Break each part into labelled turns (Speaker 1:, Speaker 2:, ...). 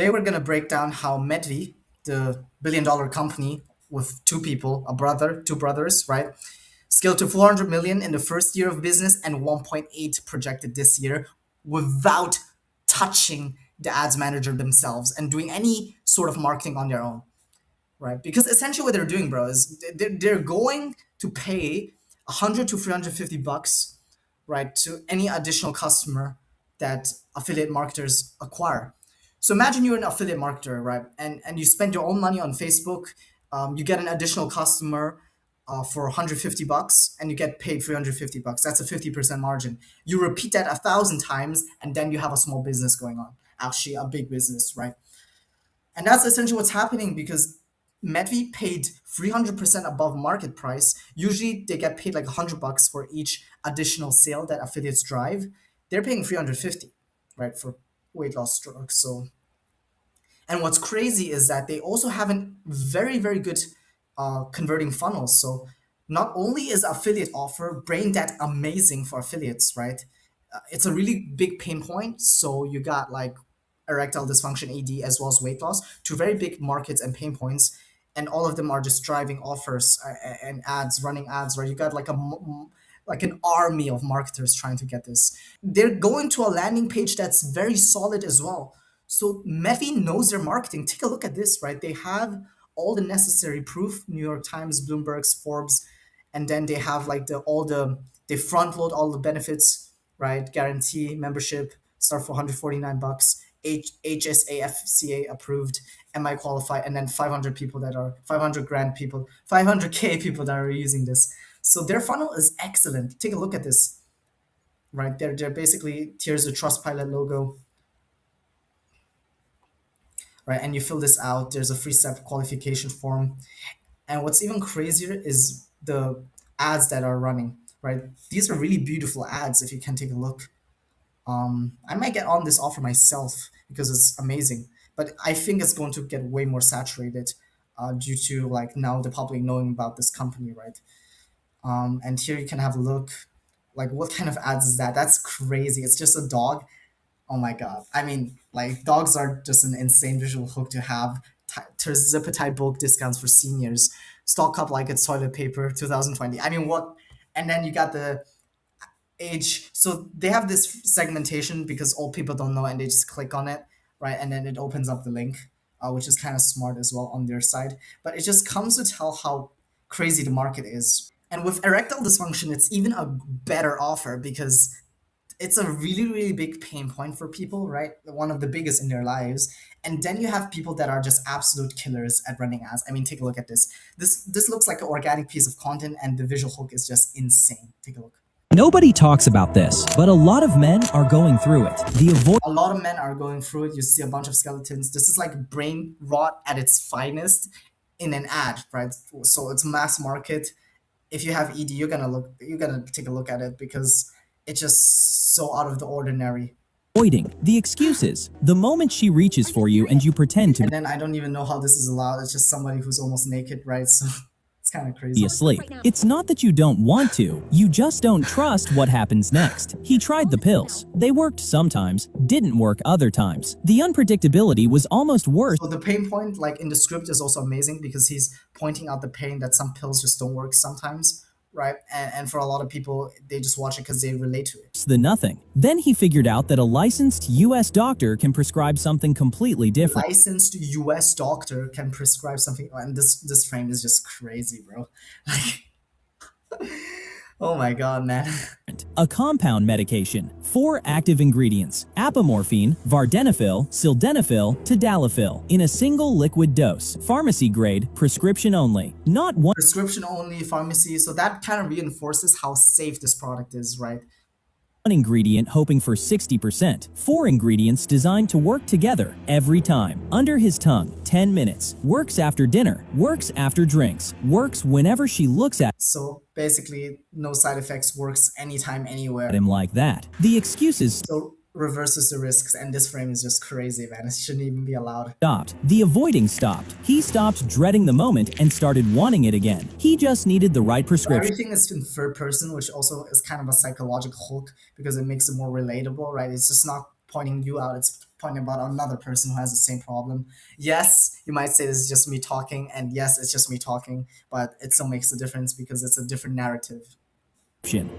Speaker 1: Today we're gonna break down how Medvi, the billion-dollar company with two people, a brother, two brothers, right, scaled to 400 million in the first year of business and 1.8 projected this year without touching the ads manager themselves and doing any sort of marketing on their own, right? Because essentially what they're doing, bro, is they're going to pay 100 to 350 bucks, right, to any additional customer that affiliate marketers acquire. So imagine you're an affiliate marketer, right, and you spend your own money on Facebook. You get an additional customer for 150 bucks, and you get paid 350 bucks. That's a 50% margin. You repeat that 1,000 times, and then you have a small business going on. Actually, a big business, right? And that's essentially what's happening because Medvi paid 300% above market price. Usually they get paid like 100 bucks for each additional sale that affiliates drive. They're paying 350, right, for weight loss drugs. So, and what's crazy is that they also have a very, very good converting funnels. So not only is affiliate offer brain that amazing for affiliates, right? It's a really big pain point. So you got like erectile dysfunction ED as well as weight loss, two very big markets and pain points, and all of them are just driving offers and ads, running ads. Right, you got like like an army of marketers trying to get this. They're going to a landing page that's very solid as well. So Medvi knows their marketing. Take a look at this, right? They have all the necessary proof: New York Times, Bloomberg's, Forbes, and then they have like they front load all the benefits, right? Guarantee membership start for 149 bucks, HSA FCA approved, MI qualified, and then 500 people that are 500 grand people, 500K people that are using this. So their funnel is excellent. Take a look at this, right? They're basically, here's the Trustpilot logo, right? And you fill this out. There's a free step qualification form. And what's even crazier is the ads that are running, right? These are really beautiful ads if you can take a look. I might get on this offer myself because it's amazing, but I think it's going to get way more saturated due to like now the public knowing about this company, right? And here you can have a look. Like, what kind of ads is that? That's crazy. It's just a dog. Oh my god. I mean, like, dogs are just an insane visual hook to have. Zipper bulk discounts for seniors. Stock up like it's toilet paper 2020. I mean, what? And then you got the age. So they have this segmentation because old people don't know and they just click on it, right? And then it opens up the link, which is kind of smart as well on their side. But it just comes to tell how crazy the market is. And with erectile dysfunction, it's even a better offer because it's a really, really big pain point for people, right? One of the biggest in their lives. And then you have people that are just absolute killers at running ads. I mean, take a look at this. This looks like an organic piece of content, and the visual hook is just insane. Take a look.
Speaker 2: Nobody talks about this, but a lot of men are going through it.
Speaker 1: A lot of men are going through it. You see a bunch of skeletons. This is like brain rot at its finest in an ad, right? So it's mass market. If you have ED, you're gonna take a look at it because it's just so out of the ordinary.
Speaker 2: Avoiding the excuses. The moment she reaches for you and you pretend to
Speaker 1: And then I don't even know how this is allowed. It's just somebody who's almost naked, right? So it's kind of
Speaker 2: be
Speaker 1: crazy.
Speaker 2: asleep. It's not that you don't want to, you just don't trust what happens next. He tried the pills. They worked sometimes, didn't work other times. The unpredictability was almost worse.
Speaker 1: So the pain point, like in the script, is also amazing because he's pointing out the pain that some pills just don't work sometimes, right? And for a lot of people, they just watch it because they relate to it.
Speaker 2: Than nothing. Then he figured out that a licensed US doctor can prescribe something completely different.
Speaker 1: Licensed US doctor can prescribe something, and this frame is just crazy, bro. Like, oh my god, man.
Speaker 2: A compound medication, 4 active ingredients: apomorphine, vardenafil, sildenafil, tadalafil, in a single liquid dose, pharmacy grade, prescription only. Not one
Speaker 1: Prescription only, pharmacy. So that kind of reinforces how safe this product is, right?
Speaker 2: ingredient hoping for 60%. 4 ingredients designed to work together every time. Under his tongue, 10 minutes. Works after dinner. Works after drinks. Works whenever she looks at
Speaker 1: So basically, no side effects, works anytime, anywhere.
Speaker 2: him like that. The excuses
Speaker 1: So reverses the risks, and this frame is just crazy, man. It shouldn't even be allowed.
Speaker 2: stopped. The avoiding stopped. He stopped dreading the moment and started wanting it again. He just needed the right prescription.
Speaker 1: Everything is in third person, which also is kind of a psychological hook because it makes it more relatable, right? It's just not pointing you out, it's pointing about another person who has the same problem. Yes, you might say this is just me talking, and yes, it's just me talking, but it still makes a difference because it's a different narrative.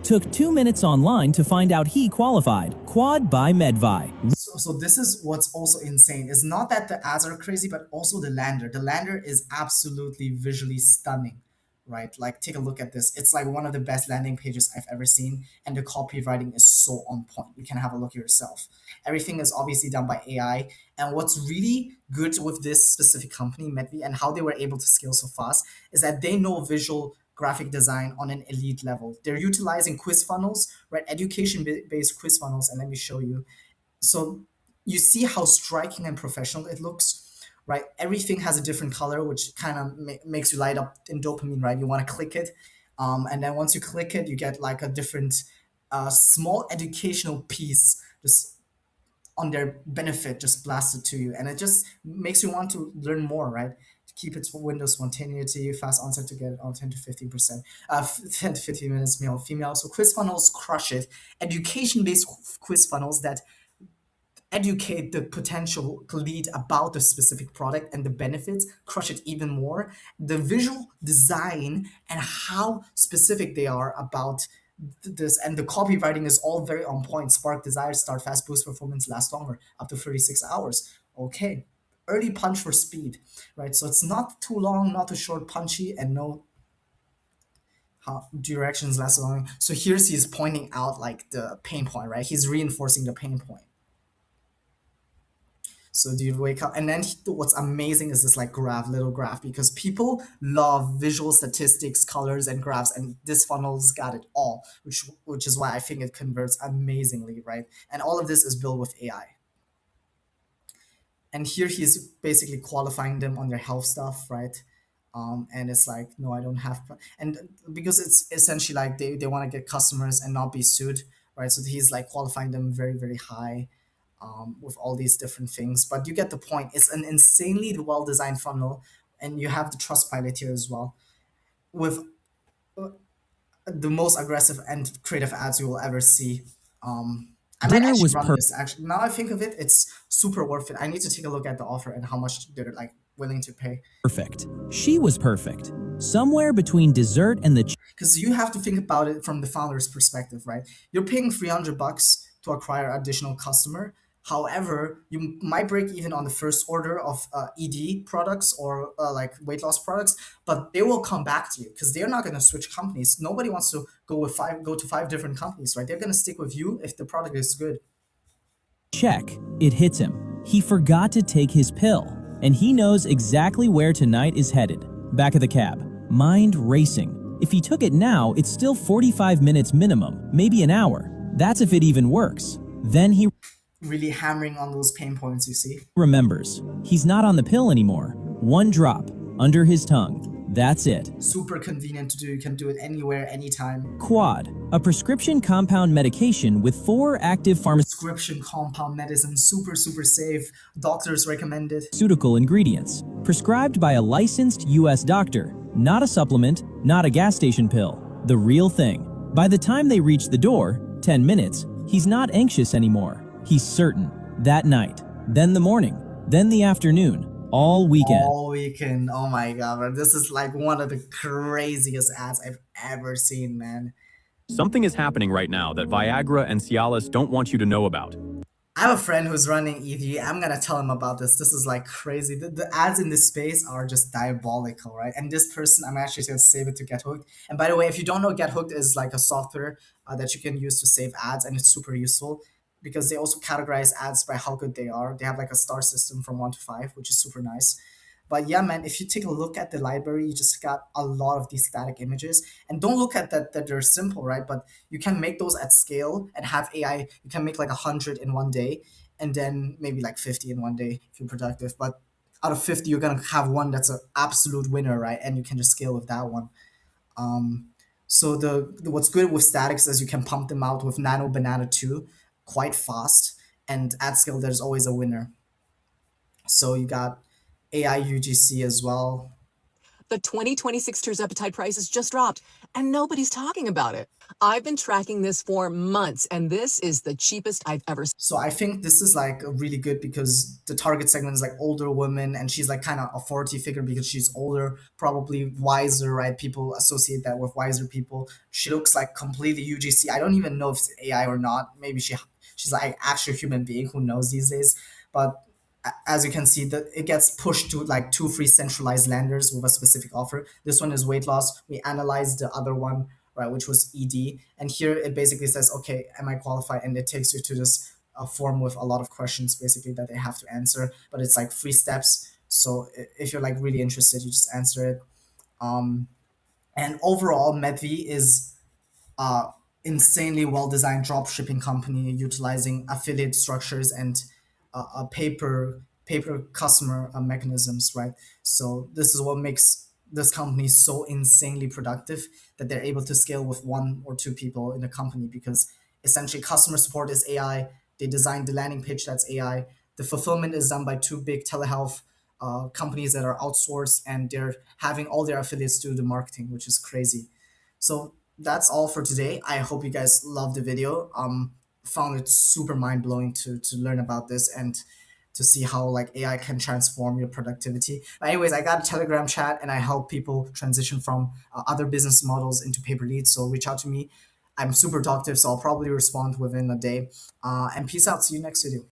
Speaker 2: Took 2 minutes online to find out he qualified. Quad by Medvi.
Speaker 1: So this is what's also insane. It's not that the ads are crazy, but also the lander. The lander is absolutely visually stunning, right? Like take a look at this. It's like one of the best landing pages I've ever seen, and the copywriting is so on point. You can have a look yourself. Everything is obviously done by AI. And what's really good with this specific company, Medvi, and how they were able to scale so fast is that they know visual graphic design on an elite level. They're utilizing quiz funnels, right? Education based quiz funnels. And let me show you. So you see how striking and professional it looks, right? Everything has a different color, which kind of makes you light up in dopamine, right? You want to click it, and then once you click it, you get like a different small educational piece just on their benefit just blasted to you, and it just makes you want to learn more, right? To keep its window spontaneity, fast onset to get it on 10 to 15%, 10 to 15 minutes, male, female. So quiz funnels crush it. Education-based quiz funnels that educate the potential lead about the specific product and the benefits, crush it even more. The visual design and how specific they are about this, and the copywriting is all very on point. Spark desire, start fast, boost performance, last longer, up to 36 hours. Okay. Early punch for speed, right? So it's not too long, not too short, punchy, and no directions last long. So he's pointing out like the pain point, right? He's reinforcing the pain point. So do you wake up? And then what's amazing is this like little graph, because people love visual statistics, colors, and graphs, and this funnel's got it all, which is why I think it converts amazingly, right? And all of this is built with AI. And here he's basically qualifying them on their health stuff, right? And it's like, no, I don't have, and because it's essentially like they want to get customers and not be sued, right? So he's like qualifying them very, very high, with all these different things. But you get the point. It's an insanely well designed funnel, and you have the trust pilot here as well, with the most aggressive and creative ads you will ever see. I might
Speaker 2: Dinner
Speaker 1: actually
Speaker 2: was
Speaker 1: run this. Actually, now I think of it, it's super worth it. I need to take a look at the offer and how much they're like willing to pay.
Speaker 2: perfect. She was perfect. Somewhere between dessert and the
Speaker 1: Because you have to think about it from the founder's perspective, right? You're paying $300 to acquire additional customer. However, you might break even on the first order of ED products or like weight loss products, but they will come back to you because they're not going to switch companies. Nobody wants to go to five different companies, right? They're going to stick with you if the product is good.
Speaker 2: check. It hits him. He forgot to take his pill, and he knows exactly where tonight is headed. Back of the cab, mind racing. If he took it now, it's still 45 minutes minimum, maybe an hour. That's if it even works. Then he
Speaker 1: Really hammering on those pain points, you see.
Speaker 2: remembers. He's not on the pill anymore. One drop, under his tongue. That's it.
Speaker 1: Super convenient to do. You can do it anywhere, anytime.
Speaker 2: Quad, a prescription compound medication with 4 active
Speaker 1: Prescription compound medicine, super, super safe. Doctors recommended.
Speaker 2: pharmaceutical ingredients, prescribed by a licensed U.S. doctor, not a supplement, not a gas station pill, the real thing. By the time they reach the door, 10 minutes, he's not anxious anymore. He's certain. That night, then the morning, then the afternoon, all weekend.
Speaker 1: All weekend. Oh my god, bro. This is like one of the craziest ads I've ever seen, man.
Speaker 3: Something is happening right now that Viagra and Cialis don't want you to know about.
Speaker 1: I have a friend who's running ED. I'm gonna tell him about this. This is like crazy. The ads in this space are just diabolical, right? And this person, I'm actually gonna save it to Get Hooked. And by the way, if you don't know, Get Hooked is like a software that you can use to save ads, and it's super useful because they also categorize ads by how good they are. They have like a star system from 1 to 5, which is super nice. But yeah, man, if you take a look at the library, you just got a lot of these static images. And don't look at that they're simple, right? But you can make those at scale and have AI. You can make like 100 in one day, and then maybe like 50 in one day if you're productive. But out of 50, you're gonna have one that's an absolute winner, right? And you can just scale with that one. Um, so what's good with statics is you can pump them out with Nano Banana 2 quite fast, and at scale there's always a winner. So you got AI UGC as well.
Speaker 4: The 2026 Tirzepatide prices just dropped, and nobody's talking about it. I've been tracking this for months, and this is the cheapest I've ever seen.
Speaker 1: So I think this is like really good because the target segment is like older women, and she's like kind of authority figure because she's older, probably wiser, right? People associate that with wiser people. She looks like completely UGC. I don't even know if it's AI or not. Maybe she's like actual human being, who knows these days. But as you can see, that it gets pushed to like two free centralized lenders with a specific offer. This one is weight loss. We analyzed the other one, right, which was ED, and here it basically says, okay, am I qualified? And it takes you to this form with a lot of questions basically that they have to answer. But it's like 3 steps. So if you're like really interested, you just answer it. Um, and overall, Medvi is uh, insanely well designed drop shipping company utilizing affiliate structures and a paper customer mechanisms, right? So this is what makes this company so insanely productive, that they're able to scale with 1 or 2 people in a company, because essentially customer support is AI. They designed the landing page, that's AI. The fulfillment is done by 2 big telehealth companies that are outsourced, and they're having all their affiliates do the marketing, which is crazy. So that's all for today. I hope you guys loved the video. Found it super mind blowing to learn about this and to see how like AI can transform your productivity. But anyways, I got a Telegram chat and I help people transition from other business models into paper leads. So reach out to me. I'm super talkative, so I'll probably respond within a day. And peace out. See you next video.